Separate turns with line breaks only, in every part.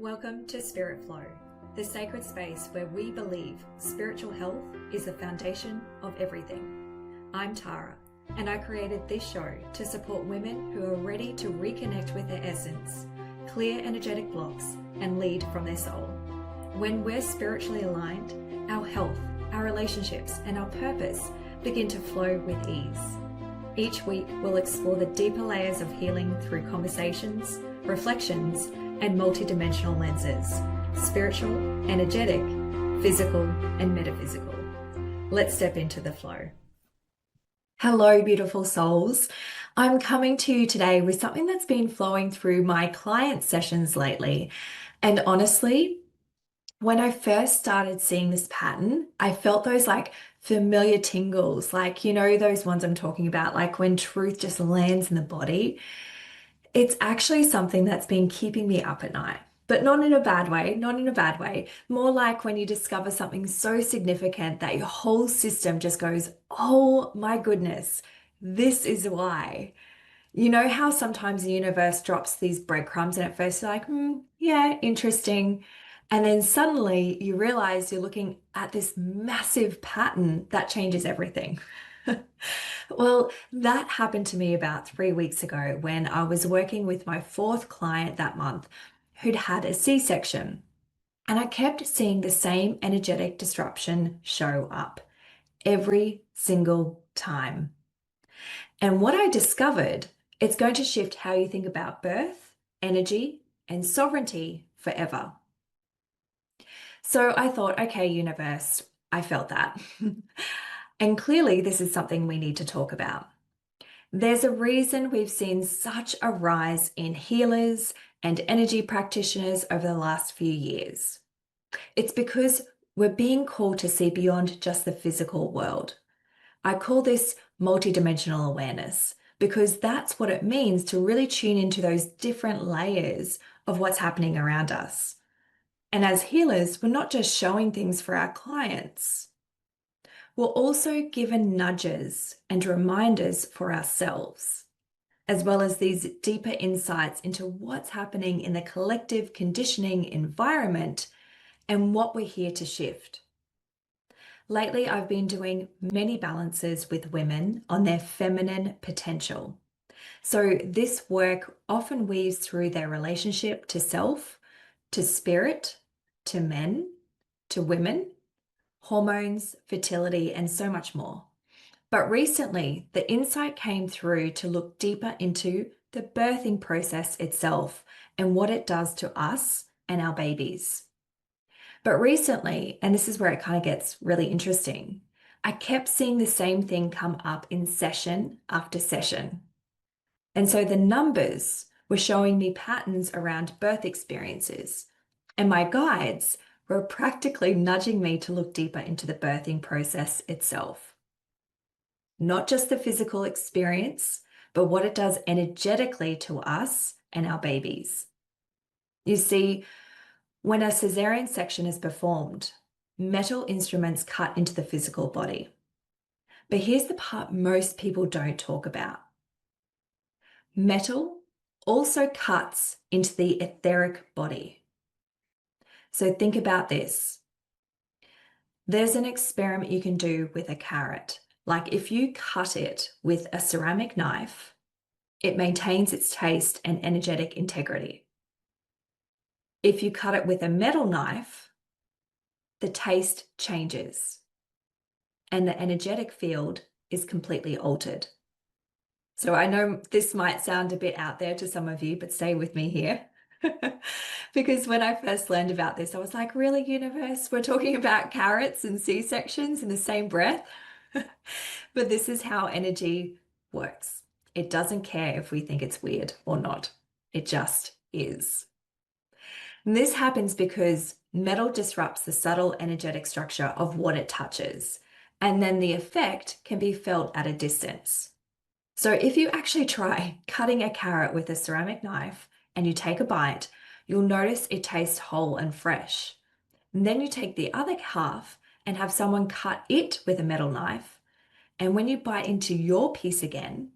Welcome to Spirit Flow, the sacred space where we believe spiritual health is the foundation of everything. I'm Tara, and I created this show to support women who are ready to reconnect with their essence, clear energetic blocks, and lead from their soul. When we're spiritually aligned, our health, our relationships, and our purpose begin to flow with ease. Each week, we'll explore the deeper layers of healing through conversations, reflections, and multidimensional lenses: spiritual, energetic, physical, and metaphysical. Let's step into the flow. Hello, beautiful souls. I'm coming to you today with something that's been flowing through my client sessions lately. And honestly, when I first started seeing this pattern, I felt those familiar tingles, those ones I'm talking about, like when truth just lands in the body. It's actually something that's been keeping me up at night, but not in a bad way, not in a bad way. More like when you discover something so significant that your whole system just goes, oh my goodness, this is why. You know how sometimes the universe drops these breadcrumbs and at first you're like, yeah, interesting. And then suddenly you realize you're looking at this massive pattern that changes everything. Well, that happened to me about 3 weeks ago when I was working with my fourth client that month who'd had a C-section. And I kept seeing the same energetic disruption show up every single time. And what I discovered, it's going to shift how you think about birth, energy, and sovereignty forever. So I thought, okay, universe, I felt that. And clearly, this is something we need to talk about. There's a reason we've seen such a rise in healers and energy practitioners over the last few years. It's because we're being called to see beyond just the physical world. I call this multidimensional awareness because that's what it means to really tune into those different layers of what's happening around us. And as healers, we're not just showing things for our clients. We're also given nudges and reminders for ourselves, as well as these deeper insights into what's happening in the collective conditioning environment and what we're here to shift. Lately, I've been doing many balances with women on their feminine potential. So this work often weaves through their relationship to self, to spirit, to men, to women, hormones, fertility, and so much more. But recently, the insight came through to look deeper into the birthing process itself and what it does to us and our babies. But recently, and this is where it kind of gets really interesting, I kept seeing the same thing come up in session after session. And so the numbers were showing me patterns around birth experiences, and my guides were practically nudging me to look deeper into the birthing process itself. Not just the physical experience, but what it does energetically to us and our babies. You see, when a cesarean section is performed, metal instruments cut into the physical body. But here's the part most people don't talk about. Metal also cuts into the etheric body. So think about this. There's an experiment you can do with a carrot. Like if you cut it with a ceramic knife, it maintains its taste and energetic integrity. If you cut it with a metal knife, the taste changes and the energetic field is completely altered. So I know this might sound a bit out there to some of you, but stay with me here. Because when I first learned about this, I was like, really, universe? We're talking about carrots and C-sections in the same breath? But this is how energy works. It doesn't care if we think it's weird or not. It just is. And this happens because metal disrupts the subtle energetic structure of what it touches, and then the effect can be felt at a distance. So if you actually try cutting a carrot with a ceramic knife and you take a bite, you'll notice it tastes whole and fresh. And then you take the other half and have someone cut it with a metal knife. And when you bite into your piece again,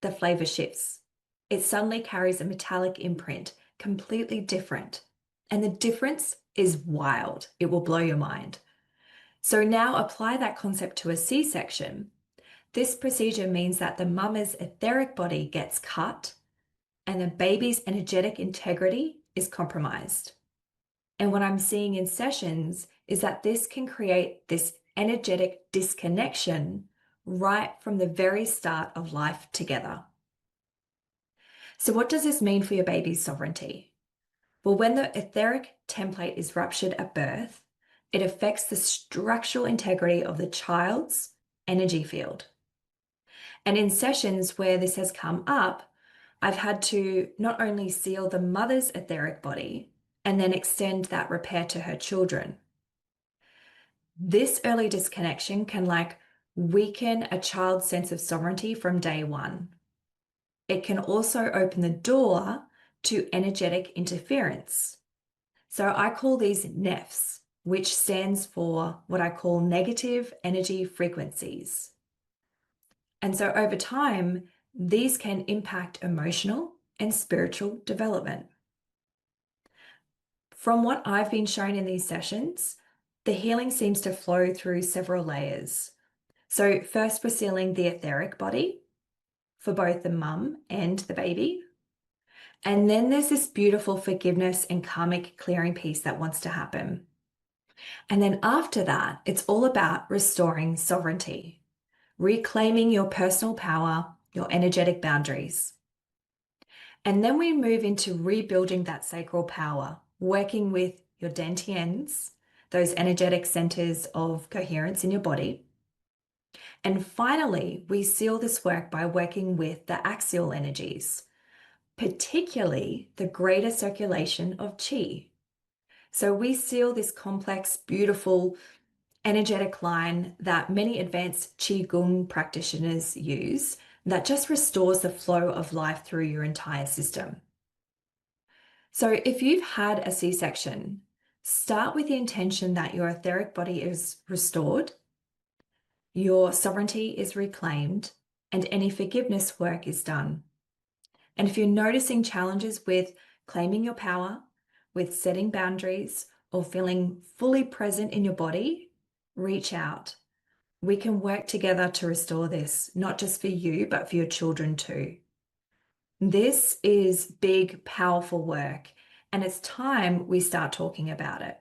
the flavor shifts. It suddenly carries a metallic imprint, completely different. And the difference is wild. It will blow your mind. So now apply that concept to a C-section. This procedure means that the mama's etheric body gets cut and the baby's energetic integrity is compromised. And what I'm seeing in sessions is that this can create this energetic disconnection right from the very start of life together. So what does this mean for your baby's sovereignty? Well, when the etheric template is ruptured at birth, it affects the structural integrity of the child's energy field. And in sessions where this has come up, I've had to not only seal the mother's etheric body and then extend that repair to her children. This early disconnection can weaken a child's sense of sovereignty from day one. It can also open the door to energetic interference. So I call these NEFs, which stands for what I call negative energy frequencies. And so over time, these can impact emotional and spiritual development. From what I've been shown in these sessions, the healing seems to flow through several layers. So first we're sealing the etheric body for both the mum and the baby. And then there's this beautiful forgiveness and karmic clearing piece that wants to happen. And then after that, it's all about restoring sovereignty, reclaiming your personal power, your energetic boundaries. And then we move into rebuilding that sacral power, working with your dantians, those energetic centers of coherence in your body. And finally, we seal this work by working with the axial energies, particularly the greater circulation of chi. So we seal this complex, beautiful, energetic line that many advanced Qigong practitioners use that just restores the flow of life through your entire system. So if you've had a C-section, start with the intention that your etheric body is restored, your sovereignty is reclaimed, and any forgiveness work is done. And if you're noticing challenges with claiming your power, with setting boundaries, or feeling fully present in your body, reach out. We can work together to restore this, not just for you, but for your children too. This is big, powerful work, and it's time we start talking about it.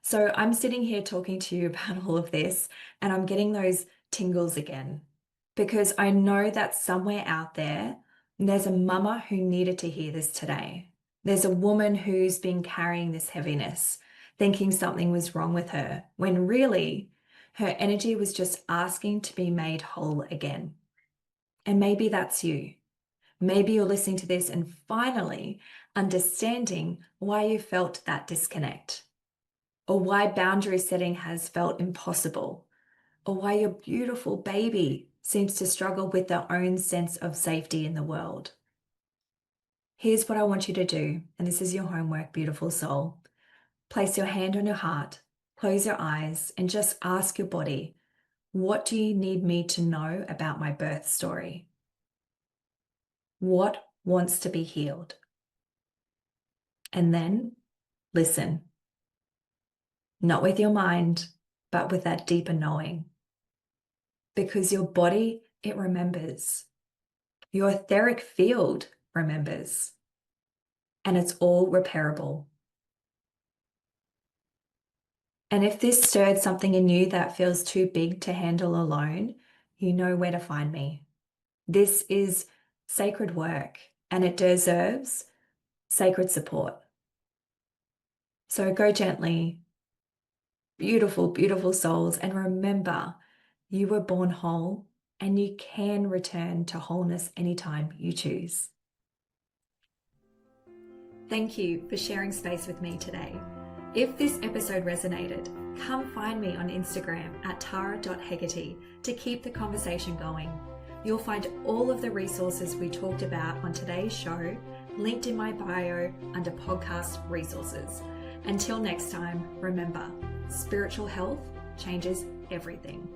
So I'm sitting here talking to you about all of this, and I'm getting those tingles again, because I know that somewhere out there's a mama who needed to hear this today. There's a woman who's been carrying this heaviness, thinking something was wrong with her, when really her energy was just asking to be made whole again. And maybe that's you. Maybe you're listening to this and finally understanding why you felt that disconnect, or why boundary setting has felt impossible, or why your beautiful baby seems to struggle with their own sense of safety in the world. Here's what I want you to do, and this is your homework, beautiful soul. Place your hand on your heart, close your eyes, and just ask your body, what do you need me to know about my birth story? What wants to be healed? And then listen. Not with your mind, but with that deeper knowing. Because your body, it remembers. Your etheric field remembers. And it's all repairable. And if this stirred something in you that feels too big to handle alone, you know where to find me. This is sacred work, and it deserves sacred support. So go gently, beautiful, beautiful souls, and remember, you were born whole, and you can return to wholeness anytime you choose. Thank you for sharing space with me today. If this episode resonated, come find me on Instagram at tara.hegerty to keep the conversation going. You'll find all of the resources we talked about on today's show linked in my bio under podcast resources. Until next time, remember, spiritual health changes everything.